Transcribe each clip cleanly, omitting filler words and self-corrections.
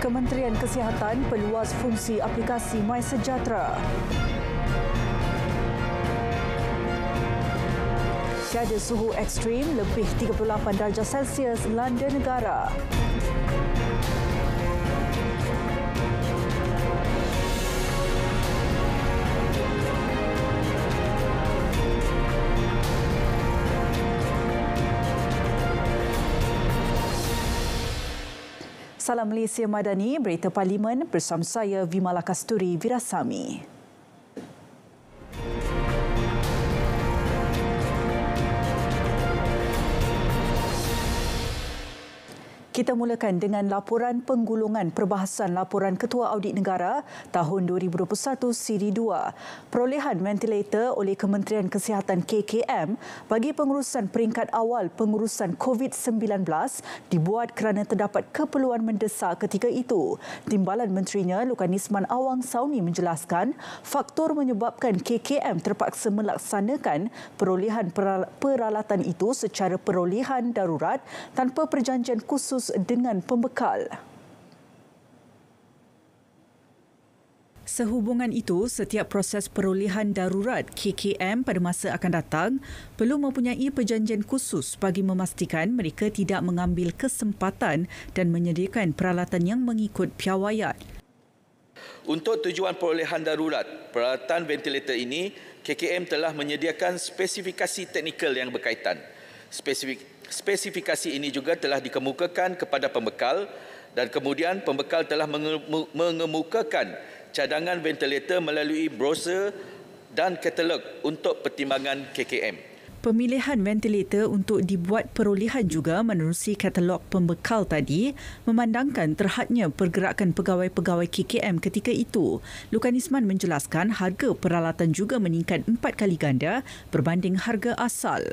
Kementerian Kesihatan peluas fungsi aplikasi MySejahtera. Tiada suhu ekstrim lebih 38 darjah Celsius landa negara. Salam Malaysia Madani, Berita Parlimen bersama saya Vimala Kasturi Virasami. Kita mulakan dengan laporan penggulungan perbahasan laporan Ketua Audit Negara tahun 2021 siri 2. Perolehan ventilator oleh Kementerian Kesihatan KKM bagi pengurusan peringkat awal pengurusan COVID-19 dibuat kerana terdapat keperluan mendesak ketika itu. Timbalan Menterinya Lukan Isman Awang Sauni menjelaskan faktor menyebabkan KKM terpaksa melaksanakan perolehan peralatan itu secara perolehan darurat tanpa perjanjian khusus dengan pembekal. Sehubungan itu, setiap proses perolehan darurat KKM pada masa akan datang perlu mempunyai perjanjian khusus bagi memastikan mereka tidak mengambil kesempatan dan menyediakan peralatan yang mengikut piawaian. Untuk tujuan perolehan darurat peralatan ventilator ini, KKM telah menyediakan spesifikasi teknikal yang berkaitan. Spesifikasi ini juga telah dikemukakan kepada pembekal dan kemudian pembekal telah mengemukakan cadangan ventilator melalui brosur dan katalog untuk pertimbangan KKM. Pemilihan ventilator untuk dibuat perolehan juga menerusi katalog pembekal tadi memandangkan terhadnya pergerakan pegawai-pegawai KKM ketika itu. Lukan Isman menjelaskan harga peralatan juga meningkat 4 kali ganda berbanding harga asal.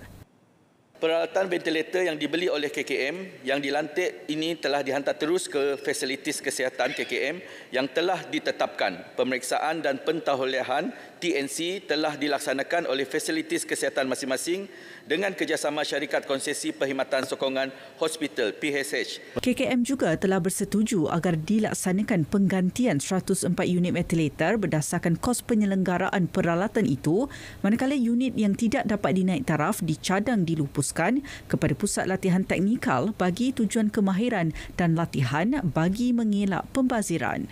Peralatan ventilator yang dibeli oleh KKM yang dilantik ini telah dihantar terus ke fasilitis kesihatan KKM yang telah ditetapkan. Pemeriksaan dan pentauliahan TNC telah dilaksanakan oleh fasilitis kesihatan masing-masing dengan kerjasama syarikat konsesi perkhidmatan sokongan hospital PHH. KKM juga telah bersetuju agar dilaksanakan penggantian 104 unit ventilator berdasarkan kos penyelenggaraan peralatan itu, manakala unit yang tidak dapat dinaik taraf dicadang dilupuskan kepada pusat latihan teknikal bagi tujuan kemahiran dan latihan bagi mengelak pembaziran.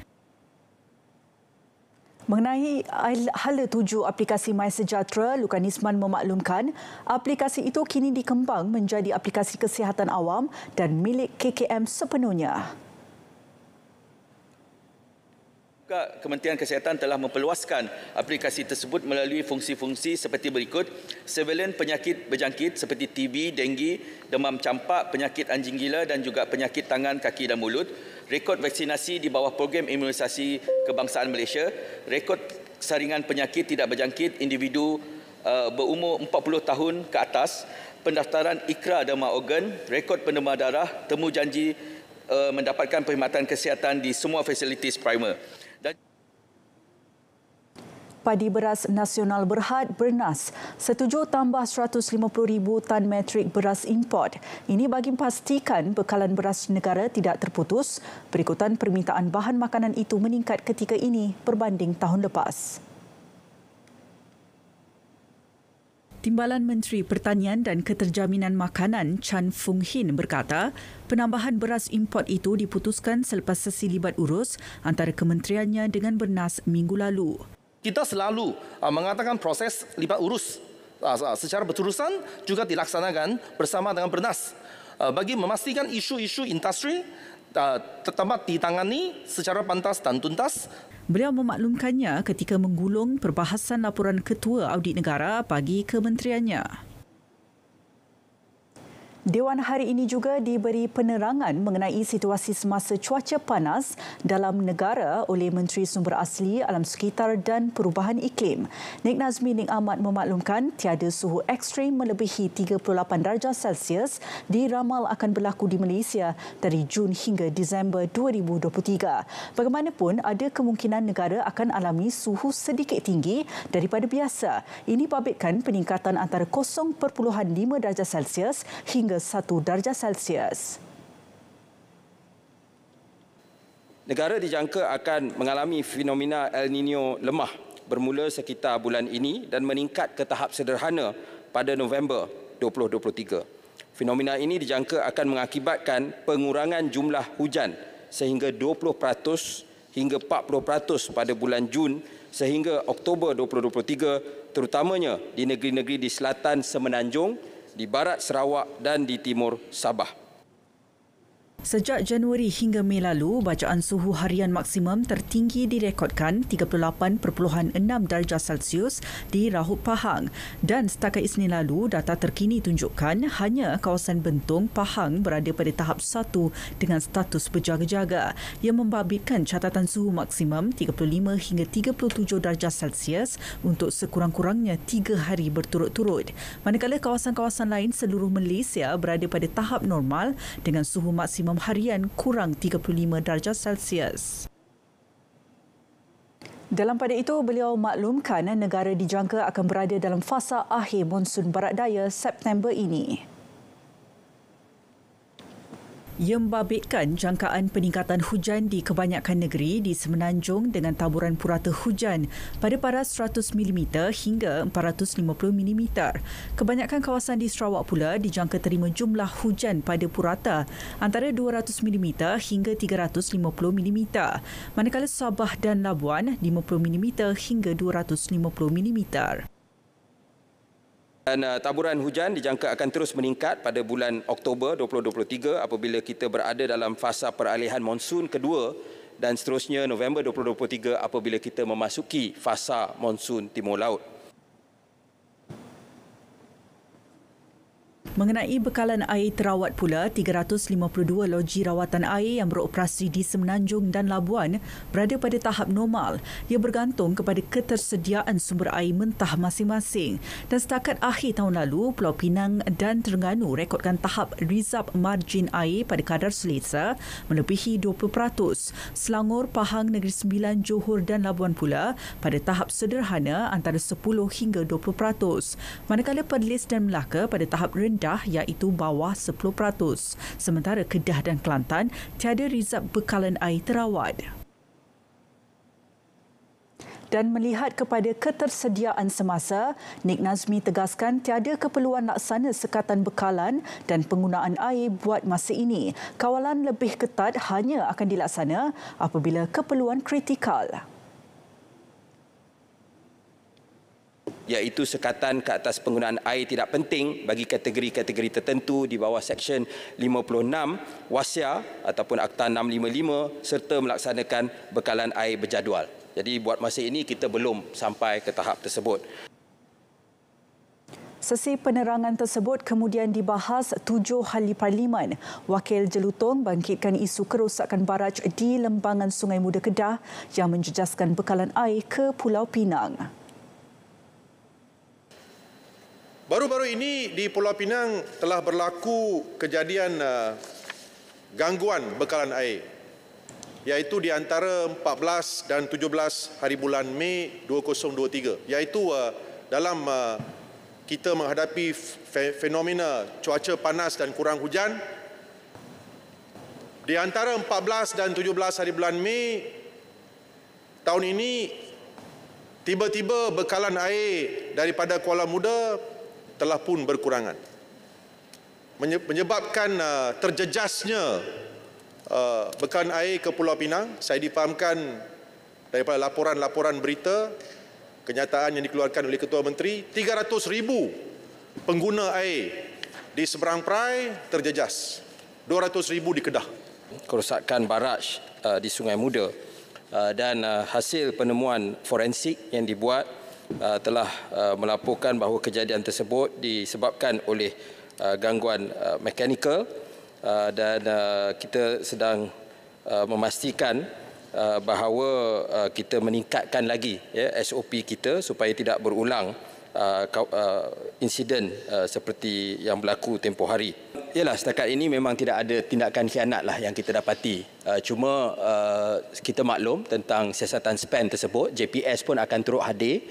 Mengenai hala tuju aplikasi MySejahtera, Lukan Isman memaklumkan aplikasi itu kini dikembang menjadi aplikasi kesihatan awam dan milik KKM sepenuhnya. Kementerian Kesihatan telah memperluaskan aplikasi tersebut melalui fungsi-fungsi seperti berikut: surveillance penyakit berjangkit seperti TB, denggi, demam campak, penyakit anjing gila dan juga penyakit tangan, kaki dan mulut, rekod vaksinasi di bawah program imunisasi kebangsaan Malaysia, rekod saringan penyakit tidak berjangkit individu berumur 40 tahun ke atas, pendaftaran ikrar derma organ, rekod pendemar darah, temu janji mendapatkan perkhidmatan kesihatan di semua fasilitis primer. Padi beras nasional Berhad Bernas setuju tambah 150,000 tan metrik beras import. Ini bagi memastikan bekalan beras negara tidak terputus berikutan permintaan bahan makanan itu meningkat ketika ini berbanding tahun lepas. Timbalan Menteri Pertanian dan Keterjaminan Makanan Chan Fung Hin berkata, penambahan beras import itu diputuskan selepas sesi libat urus antara kementeriannya dengan Bernas minggu lalu. Kita selalu mengatakan proses libat urus secara berterusan juga dilaksanakan bersama dengan Bernas bagi memastikan isu-isu industri tetap ditangani secara pantas dan tuntas. Beliau memaklumkannya ketika menggulung perbahasan laporan Ketua Audit Negara bagi kementeriannya. Dewan hari ini juga diberi penerangan mengenai situasi semasa cuaca panas dalam negara oleh Menteri Sumber Asli, Alam Sekitar dan Perubahan Iklim. Nik Nazmi Nik Ahmad memaklumkan tiada suhu ekstrim melebihi 38 darjah Celsius diramal akan berlaku di Malaysia dari Jun hingga Disember 2023. Bagaimanapun, ada kemungkinan negara akan alami suhu sedikit tinggi daripada biasa. Ini babitkan peningkatan antara 0.5 darjah Celsius hingga 1 darjah Celsius. Negara dijangka akan mengalami fenomena El Nino lemah bermula sekitar bulan ini dan meningkat ke tahap sederhana pada November 2023. Fenomena ini dijangka akan mengakibatkan pengurangan jumlah hujan sehingga 20% hingga 40% pada bulan Jun sehingga Oktober 2023, terutamanya di negeri-negeri di selatan Semenanjung, di barat Sarawak dan di timur Sabah. Sejak Januari hingga Mei lalu, bacaan suhu harian maksimum tertinggi direkodkan 38.6 darjah Celsius di Rahut Pahang dan setakat Isnin lalu, data terkini tunjukkan hanya kawasan Bentong, Pahang berada pada tahap 1 dengan status berjaga-jaga yang membabitkan catatan suhu maksimum 35 hingga 37 darjah Celsius untuk sekurang-kurangnya 3 hari berturut-turut. Manakala kawasan-kawasan lain seluruh Malaysia berada pada tahap normal dengan suhu maksimum harian kurang 35 darjah Celsius. Dalam pada itu, beliau maklumkan negara dijangka akan berada dalam fasa akhir monsun barat daya September ini. Ia membabitkan jangkaan peningkatan hujan di kebanyakan negeri di Semenanjung dengan taburan purata hujan pada paras 100 mm hingga 450 mm. Kebanyakan kawasan di Sarawak pula dijangka terima jumlah hujan pada purata antara 200 mm hingga 350 mm. Manakala Sabah dan Labuan 50 mm hingga 250 mm. Dan taburan hujan dijangka akan terus meningkat pada bulan Oktober 2023 apabila kita berada dalam fasa peralihan monsun kedua dan seterusnya November 2023 apabila kita memasuki fasa monsun timur laut. Mengenai bekalan air terawat pula, 352 loji rawatan air yang beroperasi di Semenanjung dan Labuan berada pada tahap normal. Ia bergantung kepada ketersediaan sumber air mentah masing-masing. Dan setakat akhir tahun lalu, Pulau Pinang dan Terengganu rekodkan tahap rizab margin air pada kadar selesa melebihi 20%. Selangor, Pahang, Negeri Sembilan, Johor dan Labuan pula pada tahap sederhana antara 10 hingga 20%. Manakala Perlis dan Melaka pada tahap rendah iaitu bawah 10%. Sementara Kedah dan Kelantan tiada rizab bekalan air terawat. Dan melihat kepada ketersediaan semasa, Nik Nazmi tegaskan tiada keperluan laksana sekatan bekalan dan penggunaan air buat masa ini. Kawalan lebih ketat hanya akan dilaksana apabila keperluan kritikal. Iaitu sekatan ke atas penggunaan air tidak penting bagi kategori-kategori tertentu di bawah Seksyen 56 Wasiat ataupun Akta 655 serta melaksanakan bekalan air berjadual. Jadi buat masa ini kita belum sampai ke tahap tersebut. Sesi penerangan tersebut kemudian dibahas 7 ahli parlimen. Wakil Jelutong bangkitkan isu kerosakan baraj di lembangan Sungai Muda Kedah yang menjejaskan bekalan air ke Pulau Pinang. Baru-baru ini di Pulau Pinang telah berlaku kejadian gangguan bekalan air, iaitu di antara 14 dan 17 hari bulan Mei 2023, iaitu dalam kita menghadapi fenomena cuaca panas dan kurang hujan. Di antara 14 dan 17 hari bulan Mei tahun ini, tiba-tiba bekalan air daripada Kuala Muda telah pun berkurangan, menyebabkan terjejasnya bekalan air ke Pulau Pinang. Saya difahamkan daripada laporan-laporan berita, kenyataan yang dikeluarkan oleh Ketua Menteri, 300,000 pengguna air di seberang perai terjejas, 200,000 di Kedah. Kerosakan baraj di Sungai Muda dan hasil penemuan forensik yang dibuat telah melaporkan bahawa kejadian tersebut disebabkan oleh gangguan mekanikal dan kita sedang memastikan bahawa kita meningkatkan lagi SOP kita supaya tidak berulang insiden seperti yang berlaku tempoh hari. Yalah, setakat ini memang tidak ada tindakan khianat lah yang kita dapati. Cuma kita maklum tentang siasatan SPAN tersebut. JPS pun akan turut hadir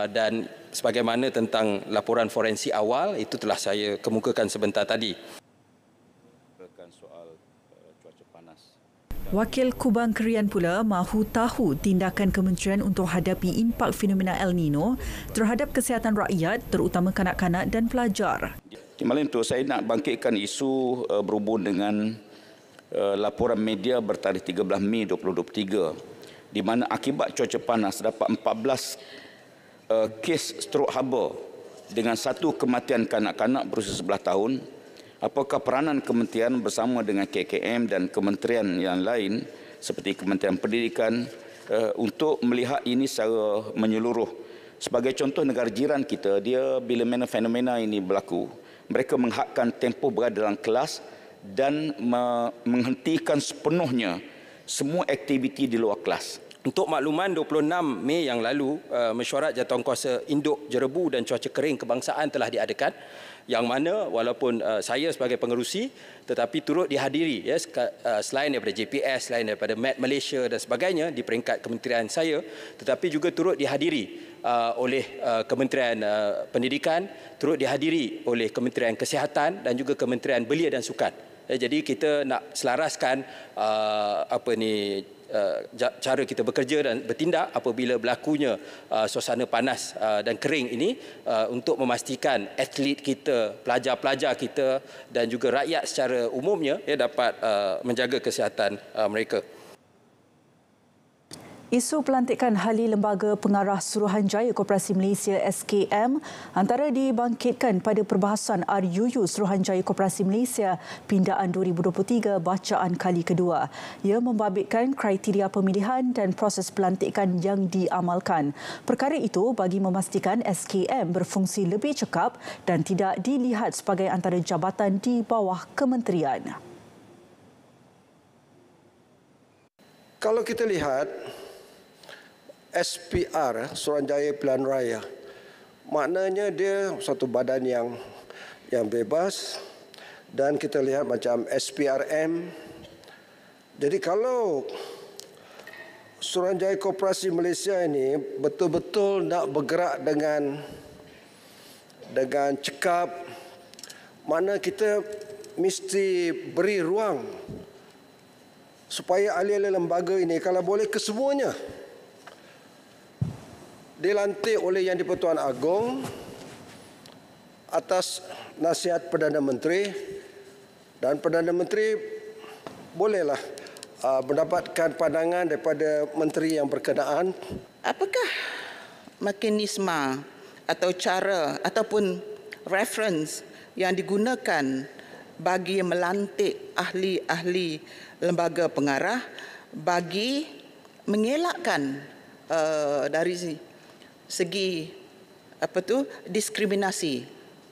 dan sebagaimana tentang laporan forensik awal itu telah saya kemukakan sebentar tadi. Soal cuaca panas. Wakil Kubang Kerian pula mahu tahu tindakan kementerian untuk hadapi impak fenomena El Nino terhadap kesihatan rakyat terutama kanak-kanak dan pelajar. Di malam itu saya nak bangkitkan isu berhubung dengan laporan media bertarikh 13 Mei 2023 di mana akibat cuaca panas dapat 14 kes strok haba dengan satu kematian kanak-kanak berusia 11 tahun. Apakah peranan kementerian bersama dengan KKM dan kementerian yang lain seperti Kementerian Pendidikan untuk melihat ini secara menyeluruh? Sebagai contoh negara jiran kita, dia bila mana fenomena ini berlaku, mereka menghadkan tempoh berada dalam kelas dan menghentikan sepenuhnya semua aktiviti di luar kelas. Untuk makluman, 26 Mei yang lalu, mesyuarat jawatankuasa induk jerebu dan cuaca kering kebangsaan telah diadakan, yang mana walaupun saya sebagai pengerusi tetapi turut dihadiri selain daripada JPS, selain daripada Met Malaysia dan sebagainya di peringkat kementerian saya, tetapi juga turut dihadiri oleh Kementerian Pendidikan, turut dihadiri oleh Kementerian Kesihatan dan juga Kementerian Belia dan Sukan. Jadi kita nak selaraskan cara kita bekerja dan bertindak apabila berlakunya suasana panas dan kering ini untuk memastikan atlet kita, pelajar-pelajar kita dan juga rakyat secara umumnya dapat menjaga kesihatan mereka. Isu pelantikan ahli Lembaga Pengarah Suruhanjaya Koperasi Malaysia SKM antara dibangkitkan pada perbahasan RUU Suruhanjaya Koperasi Malaysia Pindaan 2023 bacaan kali kedua. Ia membabitkan kriteria pemilihan dan proses pelantikan yang diamalkan. Perkara itu bagi memastikan SKM berfungsi lebih cekap dan tidak dilihat sebagai antara jabatan di bawah kementerian. Kalau kita lihat SPR, Suruhanjaya Pilihan Raya, maknanya dia satu badan yang bebas, dan kita lihat macam SPRM. Jadi kalau Suruhanjaya Koperasi Malaysia ini betul-betul nak bergerak dengan cekap, mana kita mesti beri ruang supaya ahli-ahli lembaga ini kalau boleh kesemuanya dilantik oleh Yang di-Pertuan Agong atas nasihat Perdana Menteri, dan Perdana Menteri bolehlah mendapatkan pandangan daripada menteri yang berkenaan. Apakah mekanisme atau cara ataupun reference yang digunakan bagi melantik ahli-ahli lembaga pengarah bagi mengelakkan dari segi diskriminasi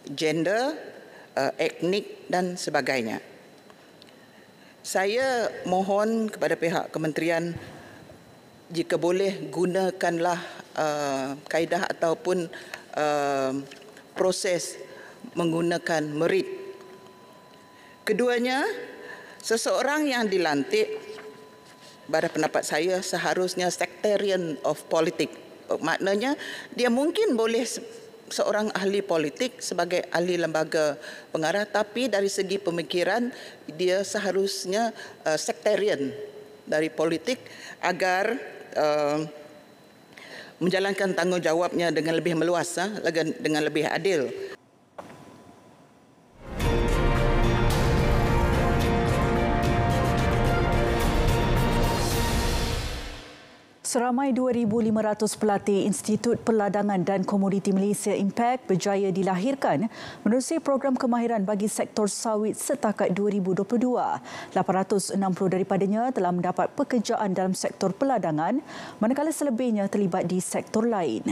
gender, etnik dan sebagainya? Saya mohon kepada pihak kementerian jika boleh gunakanlah kaedah ataupun proses menggunakan merit. Keduanya, seseorang yang dilantik pada pendapat saya seharusnya sectarian of politik. Maknanya dia mungkin boleh seorang ahli politik sebagai ahli lembaga pengarah, tapi dari segi pemikiran dia seharusnya sectarian dari politik agar menjalankan tanggungjawabnya dengan lebih meluas, dengan lebih adil. Seramai 2,500 pelatih Institut Peladangan dan Komoditi Malaysia Impact berjaya dilahirkan menerusi program kemahiran bagi sektor sawit setakat 2022. 860 daripadanya telah mendapat pekerjaan dalam sektor peladangan, manakala selebihnya terlibat di sektor lain.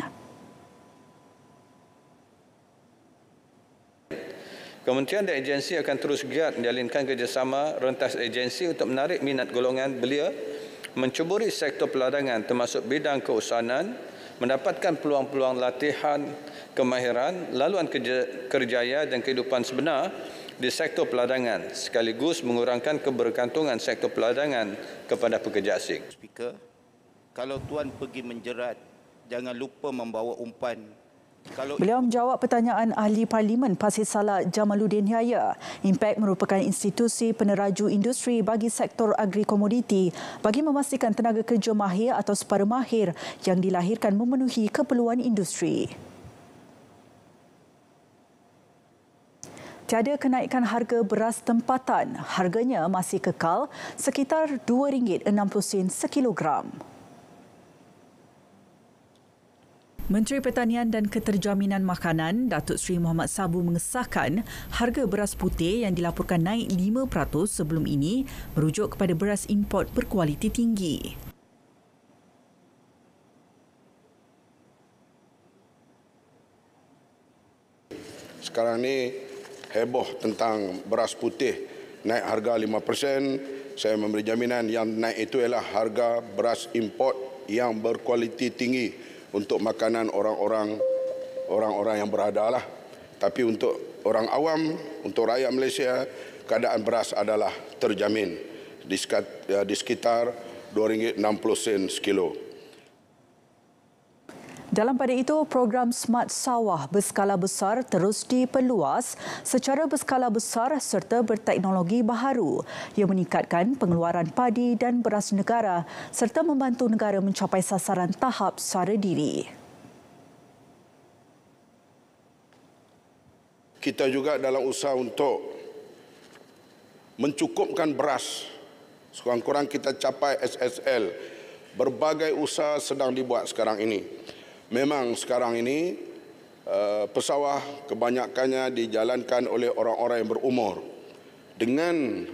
Kementerian dan agensi akan terus giat menjalinkan kerjasama rentas agensi untuk menarik minat golongan belia mencuburi sektor peladangan termasuk bidang keusahanan, mendapatkan peluang-peluang latihan, kemahiran, laluan kerjaya dan kehidupan sebenar di sektor peladangan sekaligus mengurangkan kebergantungan sektor peladangan kepada pekerja asing. Speaker, kalau tuan pergi menjerat, jangan lupa membawa umpan Beliau menjawab pertanyaan Ahli Parlimen Pasir Salak Jamaluddin Yahya. Impact merupakan institusi peneraju industri bagi sektor agri-komoditi bagi memastikan tenaga kerja mahir atau separa mahir yang dilahirkan memenuhi keperluan industri. Tiada kenaikan harga beras tempatan. Harganya masih kekal sekitar RM2.60 sekilogram. Menteri Pertanian dan Keterjaminan Makanan Datuk Seri Mohamad Sabu mengesahkan harga beras putih yang dilaporkan naik 5% sebelum ini merujuk kepada beras import berkualiti tinggi. Sekarang ni heboh tentang beras putih naik harga 5%. Saya memberi jaminan yang naik itu ialah harga beras import yang berkualiti tinggi untuk makanan orang-orang yang berada lah. Tapi untuk orang awam, untuk rakyat Malaysia, keadaan beras adalah terjamin di sekitar RM2.60 sekilo. Dalam pada itu, program Smart Sawah berskala besar terus diperluas secara berskala besar serta berteknologi baharu yang meningkatkan pengeluaran padi dan beras negara serta membantu negara mencapai sasaran tahap sara diri. Kita juga dalam usaha untuk mencukupkan beras, sekurang-kurang kita capai SSL. Berbagai usaha sedang dibuat sekarang ini. Memang sekarang ini pesawah kebanyakannya dijalankan oleh orang-orang yang berumur. Dengan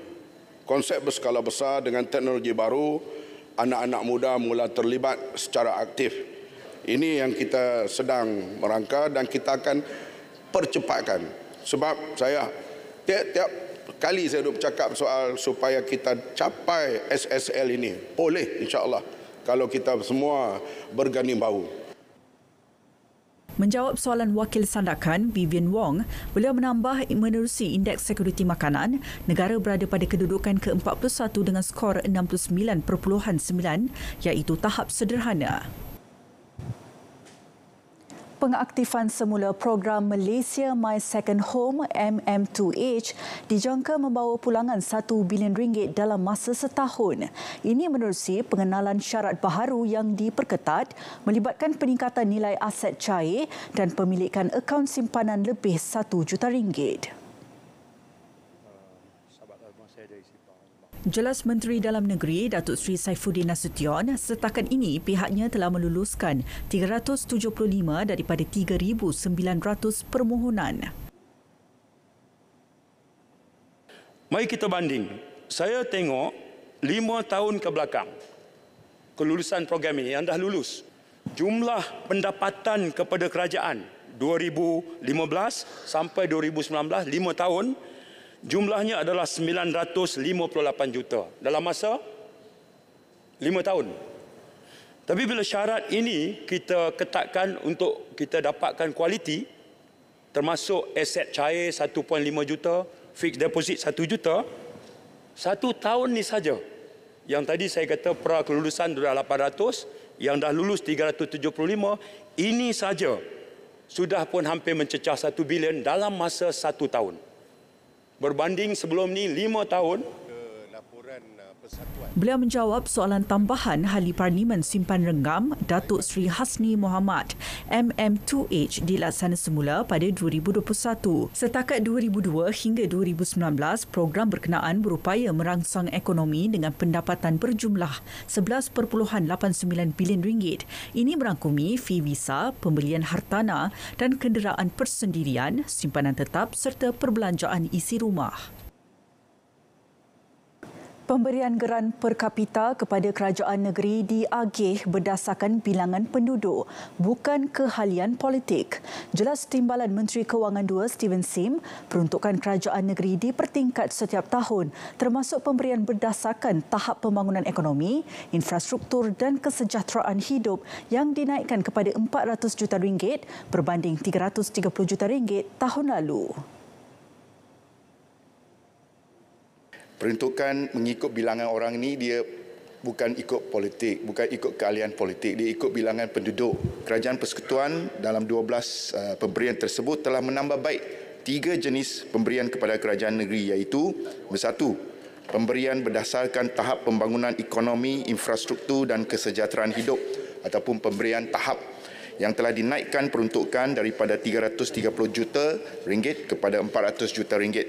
konsep berskala besar, dengan teknologi baru, anak-anak muda mula terlibat secara aktif. Ini yang kita sedang merangka dan kita akan percepatkan. Sebab saya tiap-tiap kali saya duk bercakap soal supaya kita capai SSL ini. Boleh insya-Allah kalau kita semua berganding bahu. Menjawab soalan wakil sandakan Vivian Wong, beliau menambah menerusi Indeks Sekuriti Makanan, negara berada pada kedudukan ke-41 dengan skor 69.9 iaitu tahap sederhana. Pengaktifan semula program Malaysia My Second Home MM2H dijangka membawa pulangan RM1 bilion dalam masa setahun. Ini menerusi pengenalan syarat baharu yang diperketat melibatkan peningkatan nilai aset cair dan pemilikan akaun simpanan lebih RM1 juta. Jelas Menteri Dalam Negeri Datuk Seri Saifuddin Nasution, setakat ini pihaknya telah meluluskan 375 daripada 3,900 permohonan. Mari kita banding. Saya tengok 5 tahun ke belakang kelulusan program ini yang dah lulus. Jumlah pendapatan kepada kerajaan 2015 sampai 2019, 5 tahun, jumlahnya adalah 958 juta dalam masa 5 tahun. Tapi bila syarat ini kita ketatkan untuk kita dapatkan kualiti, termasuk aset cair 1.5 juta, fixed deposit 1 juta, 1 tahun ni saja. Yang tadi saya kata pra kelulusan sudah 800, yang dah lulus 375, ini saja sudah pun hampir mencecah 1 bilion dalam masa 1 tahun. Berbanding sebelum ni 5 tahun. Beliau menjawab soalan tambahan Ahli Parlimen Simpan Renggam Datuk Seri Hasni Mohamad. MM2H dilaksana semula pada 2021. Setakat 2002 hingga 2019, program berkenaan berupaya merangsang ekonomi dengan pendapatan berjumlah RM11.89 bilion. Ini merangkumi fee visa, pembelian hartanah dan kenderaan persendirian, simpanan tetap serta perbelanjaan isi rumah. Pemberian geran per kapita kepada kerajaan negeri diagih berdasarkan bilangan penduduk, bukan kehalian politik. Jelas Timbalan Menteri Kewangan II Steven Sim, peruntukan kerajaan negeri dipertingkat setiap tahun termasuk pemberian berdasarkan tahap pembangunan ekonomi, infrastruktur dan kesejahteraan hidup yang dinaikkan kepada RM400 juta berbanding RM330 juta tahun lalu. Peruntukan mengikut bilangan orang ini dia bukan ikut politik, bukan ikut keahlian politik, dia ikut bilangan penduduk. Kerajaan Persekutuan dalam 12 pemberian tersebut telah menambah baik 3 jenis pemberian kepada kerajaan negeri, iaitu bersatu, pemberian berdasarkan tahap pembangunan ekonomi, infrastruktur dan kesejahteraan hidup ataupun pemberian tahap yang telah dinaikkan peruntukan daripada 330 juta ringgit kepada 400 juta ringgit.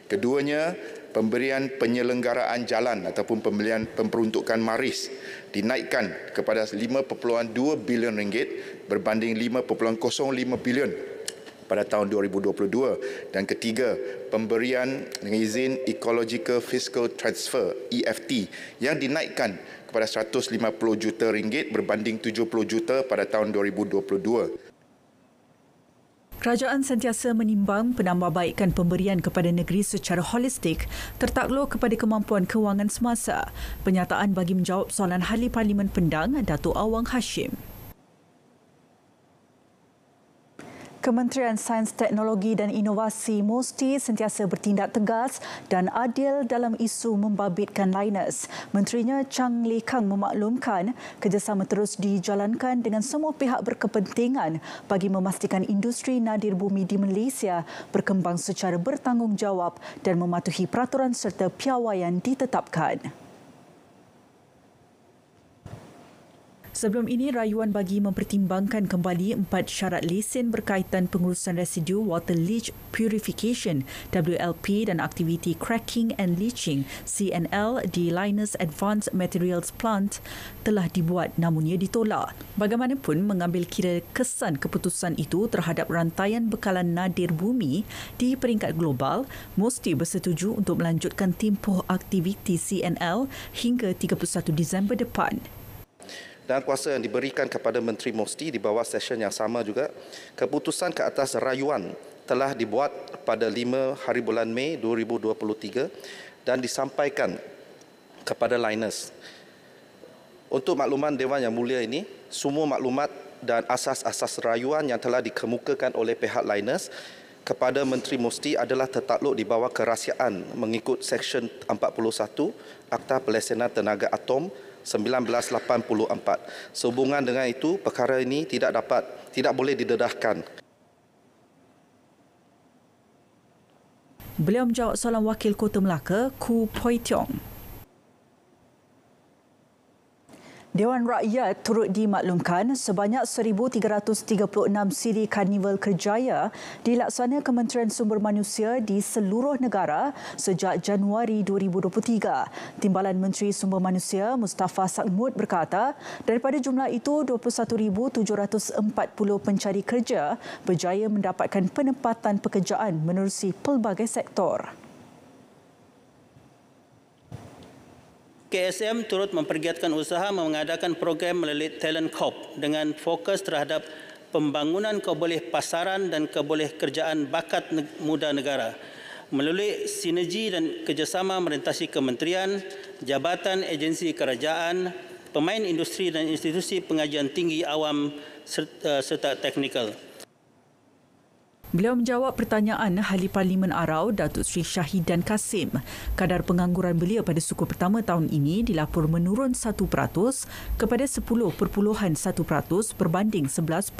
Keduanya, pemberian penyelenggaraan jalan ataupun pemberian pemperuntukan maris dinaikkan kepada 5.2 bilion ringgit berbanding 5.05 bilion pada tahun 2022. Dan ketiga, pemberian izin Ecological Fiscal Transfer EFT yang dinaikkan kepada 150 juta ringgit berbanding 70 juta pada tahun 2022. Kerajaan sentiasa menimbang penambahbaikan pemberian kepada negeri secara holistik tertakluk kepada kemampuan kewangan semasa. Penyataan bagi menjawab soalan Ahli Parlimen Pendang, Datuk Awang Hashim. Kementerian Sains, Teknologi dan Inovasi mesti sentiasa bertindak tegas dan adil dalam isu membabitkan liners. Menterinya Chang Lee Kang memaklumkan kerjasama terus dijalankan dengan semua pihak berkepentingan bagi memastikan industri nadir bumi di Malaysia berkembang secara bertanggungjawab dan mematuhi peraturan serta piawaian ditetapkan. Sebelum ini, rayuan bagi mempertimbangkan kembali 4 syarat lesen berkaitan pengurusan residu water leach purification WLP dan aktiviti cracking and leaching CNL di Liners Advanced Materials Plant telah dibuat namun ia ditolak. Bagaimanapun, mengambil kira kesan keputusan itu terhadap rantaian bekalan nadir bumi di peringkat global, mesti bersetuju untuk melanjutkan tempoh aktiviti CNL hingga 31 Disember depan. Dan kuasa yang diberikan kepada Menteri Mosti di bawah session yang sama juga, keputusan ke atas rayuan telah dibuat pada 5 hari bulan Mei 2023 dan disampaikan kepada liners. Untuk makluman Dewan Yang Mulia ini, semua maklumat dan asas-asas rayuan yang telah dikemukakan oleh pihak liners kepada Menteri Mosti adalah tertakluk di bawah kerahsiaan mengikut Seksyen 41 Akta Pelesenan Tenaga Atom 1984. Sehubungan dengan itu, perkara ini tidak boleh didedahkan. Beliau menjawab soalan Wakil Kota Melaka, Khoo Poi Tiong. Dewan Rakyat turut dimaklumkan sebanyak 1,336 siri Karnival Kerjaya dilaksana Kementerian Sumber Manusia di seluruh negara sejak Januari 2023. Timbalan Menteri Sumber Manusia Mustafa Sakmud berkata, daripada jumlah itu 21,740 pencari kerja berjaya mendapatkan penempatan pekerjaan menerusi pelbagai sektor. KSM turut mempergiatkan usaha mengadakan program melalui Talent Corp dengan fokus terhadap pembangunan keboleh pasaran dan keboleh kerjaan bakat muda negara melalui sinergi dan kerjasama merentasi kementerian, jabatan agensi kerajaan, pemain industri dan institusi pengajian tinggi awam serta teknikal. Beliau menjawab pertanyaan Ahli Parlimen Arau Datuk Seri Syahidan Kasim. Kadar pengangguran belia pada suku pertama tahun ini dilapor menurun 1% kepada 10.1% berbanding 11.1%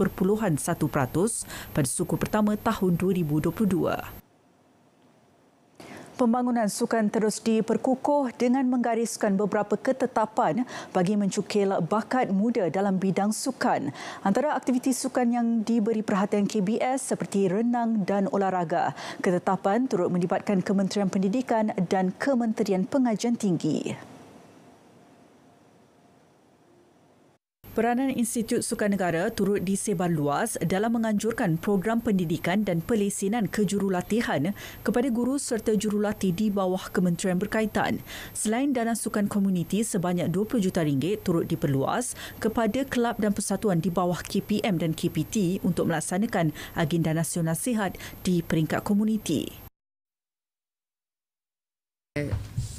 pada suku pertama tahun 2022. Pembangunan sukan terus diperkukuh dengan menggariskan beberapa ketetapan bagi mencukil bakat muda dalam bidang sukan. Antara aktiviti sukan yang diberi perhatian KBS seperti renang dan olahraga. Ketetapan turut melibatkan Kementerian Pendidikan dan Kementerian Pengajian Tinggi. Peranan Institut Sukan Negara turut disebar luas dalam menganjurkan program pendidikan dan pelesenan kejurulatihan kepada guru serta jurulatih di bawah kementerian berkaitan. Selain dana sukan komuniti sebanyak RM20 juta turut diperluas kepada kelab dan persatuan di bawah KPM dan KPT untuk melaksanakan agenda nasional sihat di peringkat komuniti.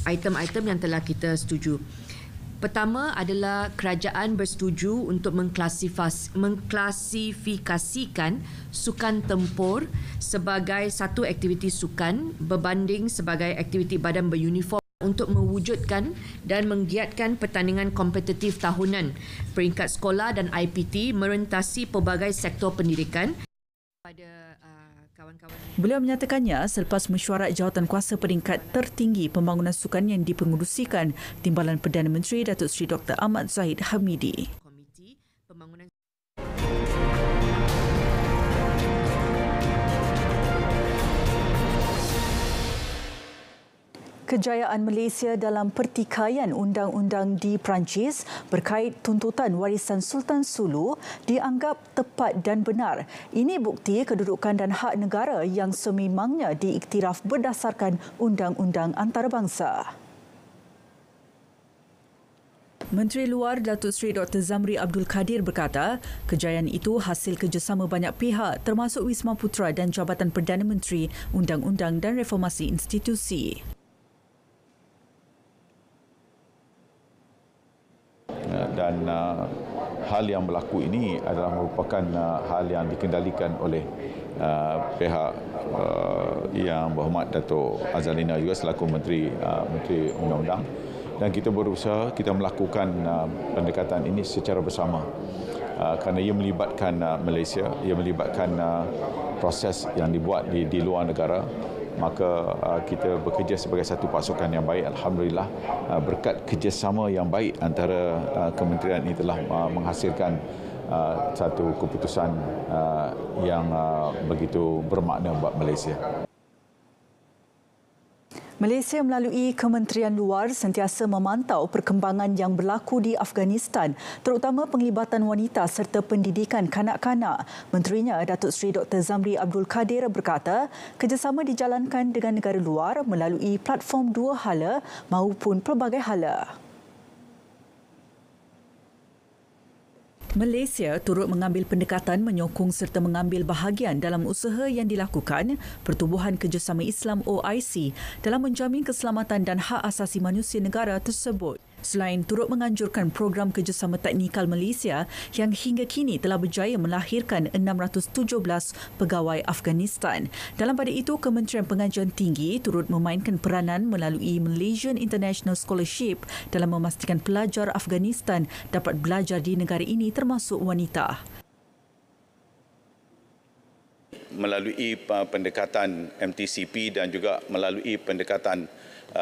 Item-item yang telah kita setuju. Pertama adalah kerajaan bersetuju untuk mengklasifikasikan sukan tempur sebagai satu aktiviti sukan berbanding sebagai aktiviti badan beruniform untuk mewujudkan dan menggiatkan pertandingan kompetitif tahunan peringkat sekolah dan IPT merentasi pelbagai sektor pendidikan. Beliau menyatakannya selepas mesyuarat jawatankuasa peringkat tertinggi pembangunan sukan yang dipengerusikan Timbalan Perdana Menteri Datuk Seri Dr. Ahmad Zahid Hamidi. Kejayaan Malaysia dalam pertikaian undang-undang di Perancis berkait tuntutan warisan Sultan Sulu dianggap tepat dan benar. Ini bukti kedudukan dan hak negara yang sememangnya diiktiraf berdasarkan undang-undang antarabangsa. Menteri Luar Datuk Seri Dr. Zamri Abdul Kadir berkata, kejayaan itu hasil kerjasama banyak pihak termasuk Wisma Putra dan Jabatan Perdana Menteri, Undang-Undang dan Reformasi Institusi. Dan hal yang berlaku ini adalah merupakan hal yang dikendalikan oleh pihak yang berhormat Datuk Azalina juga selaku Menteri Undang-Undang, dan kita berusaha kita melakukan pendekatan ini secara bersama kerana ia melibatkan Malaysia, ia melibatkan proses yang dibuat di luar negara. Maka kita bekerja sebagai satu pasukan yang baik. Alhamdulillah, berkat kerjasama yang baik antara kementerian ini telah menghasilkan satu keputusan yang begitu bermakna buat Malaysia. Malaysia melalui Kementerian Luar sentiasa memantau perkembangan yang berlaku di Afghanistan, terutama penglibatan wanita serta pendidikan kanak-kanak. Menterinya Datuk Seri Dr. Zamri Abdul Kadir berkata, kerjasama dijalankan dengan negara luar melalui platform dua hala maupun pelbagai hala. Malaysia turut mengambil pendekatan menyokong serta mengambil bahagian dalam usaha yang dilakukan Pertubuhan Kerjasama Islam OIC dalam menjamin keselamatan dan hak asasi manusia negara tersebut. Selain turut menganjurkan program kerjasama teknikal Malaysia yang hingga kini telah berjaya melahirkan 617 pegawai Afghanistan. Dalam pada itu, Kementerian Pengajian Tinggi turut memainkan peranan melalui Malaysian International Scholarship dalam memastikan pelajar Afghanistan dapat belajar di negara ini termasuk wanita. Melalui pendekatan MTCP dan juga melalui pendekatan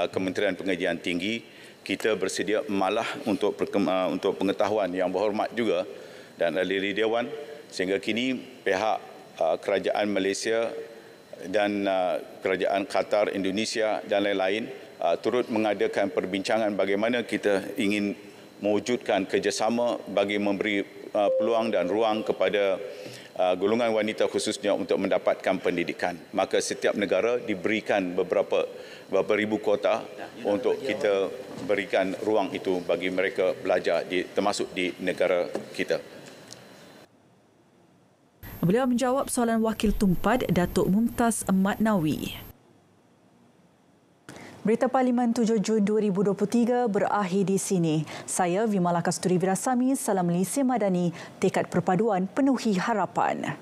Kementerian Pengajian Tinggi, kita bersedia malah untuk pengetahuan yang berhormat juga dan ahli dewan, sehingga kini pihak kerajaan Malaysia dan kerajaan Qatar, Indonesia dan lain-lain turut mengadakan perbincangan bagaimana kita ingin mewujudkan kerjasama bagi memberi peluang dan ruang kepada golongan wanita khususnya untuk mendapatkan pendidikan. Maka setiap negara diberikan beberapa ribu kuota untuk kita berikan ruang itu bagi mereka belajar termasuk di negara kita. Beliau menjawab soalan Wakil Tumpat Datuk Mumtaz Matnawi. Berita Parlimen 7 Jun 2023 berakhir di sini. Saya Vimala Kasturi Virasami, Salam Malaysia Madani, tekad perpaduan penuhi harapan.